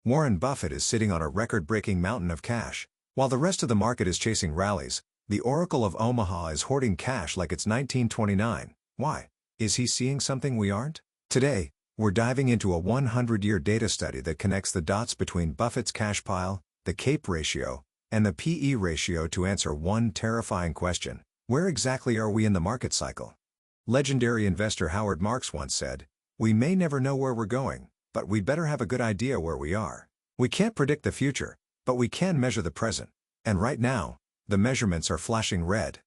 Warren Buffett is sitting on a record-breaking mountain of cash. While the rest of the market is chasing rallies, the Oracle of Omaha is hoarding cash like it's 1929. Why? Is he seeing something we aren't? Today, we're diving into a 100-year data study that connects the dots between Buffett's cash pile, the CAPE ratio, and the PE ratio to answer one terrifying question: where exactly are we in the market cycle? Legendary investor Howard Marks once said, "We may never know where we're going, but we'd better have a good idea where we are." We can't predict the future, but we can measure the present. And right now, the measurements are flashing red.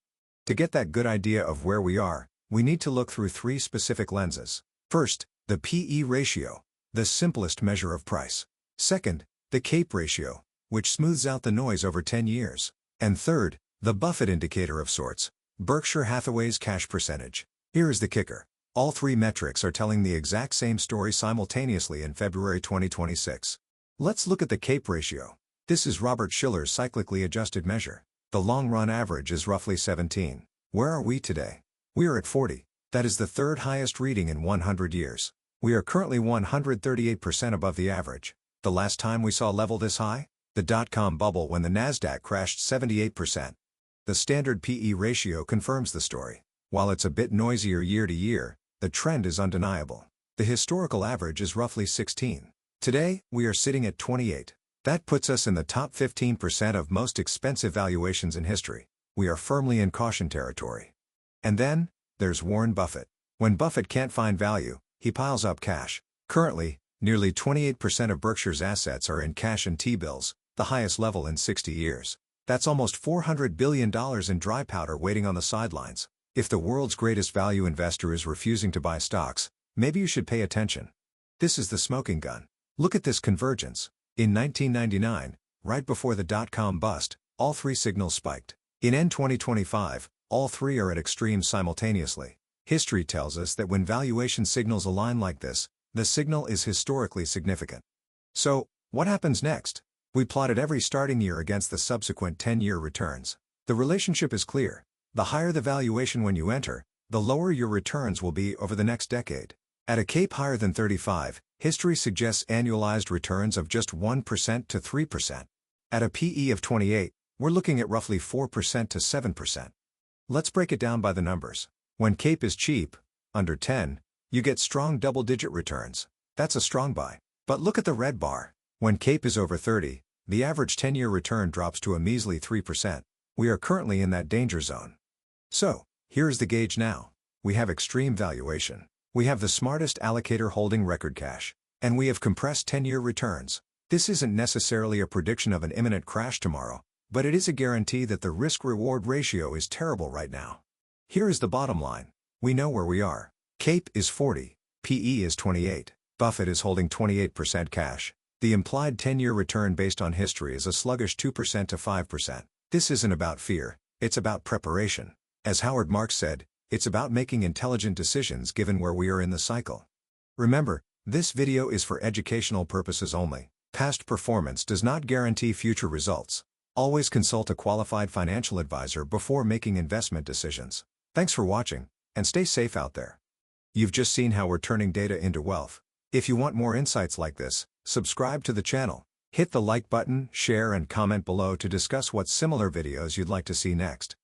To get that good idea of where we are, we need to look through three specific lenses. First, the PE ratio, the simplest measure of price. Second, the CAPE ratio, which smooths out the noise over 10 years. And third, the Buffett indicator of sorts, Berkshire Hathaway's cash percentage. Here is the kicker. All three metrics are telling the exact same story simultaneously in February 2026. Let's look at the CAPE ratio. This is Robert Shiller's cyclically adjusted measure. The long-run average is roughly 17. Where are we today? We are at 40. That is the third highest reading in 100 years. We are currently 138% above the average. The last time we saw a level this high? The dot-com bubble, when the Nasdaq crashed 78%. The standard PE ratio confirms the story. While it's a bit noisier year to year, the trend is undeniable. The historical average is roughly 16. Today, we are sitting at 28. That puts us in the top 15% of most expensive valuations in history. We are firmly in caution territory. And then, there's Warren Buffett. When Buffett can't find value, he piles up cash. Currently, nearly 28% of Berkshire's assets are in cash and T-bills, the highest level in 60 years. That's almost $400 billion in dry powder waiting on the sidelines. If the world's greatest value investor is refusing to buy stocks, maybe you should pay attention. This is the smoking gun. Look at this convergence. In 1999, right before the dot-com bust, all three signals spiked. In end 2025, all three are at extremes simultaneously. History tells us that when valuation signals align like this, the signal is historically significant. So, what happens next? We plotted every starting year against the subsequent 10-year returns. The relationship is clear. The higher the valuation when you enter, the lower your returns will be over the next decade. At a CAPE higher than 35, history suggests annualized returns of just 1% to 3%. At a PE of 28, we're looking at roughly 4% to 7%. Let's break it down by the numbers. When CAPE is cheap, under 10, you get strong double-digit returns. That's a strong buy. But look at the red bar. When CAPE is over 30, the average 10-year return drops to a measly 3%. We are currently in that danger zone. So, here's the gauge now. We have extreme valuation. We have the smartest allocator holding record cash. And we have compressed 10-year returns. This isn't necessarily a prediction of an imminent crash tomorrow, but it is a guarantee that the risk-reward ratio is terrible right now. Here is the bottom line. We know where we are. CAPE is 40. PE is 28. Buffett is holding 28% cash. The implied 10-year return based on history is a sluggish 2% to 5%. This isn't about fear, it's about preparation. As Howard Marks said, it's about making intelligent decisions given where we are in the cycle. Remember, this video is for educational purposes only. Past performance does not guarantee future results. Always consult a qualified financial advisor before making investment decisions. Thanks for watching, and stay safe out there. You've just seen how we're turning data into wealth. If you want more insights like this, subscribe to the channel. Hit the like button, share and comment below to discuss what similar videos you'd like to see next.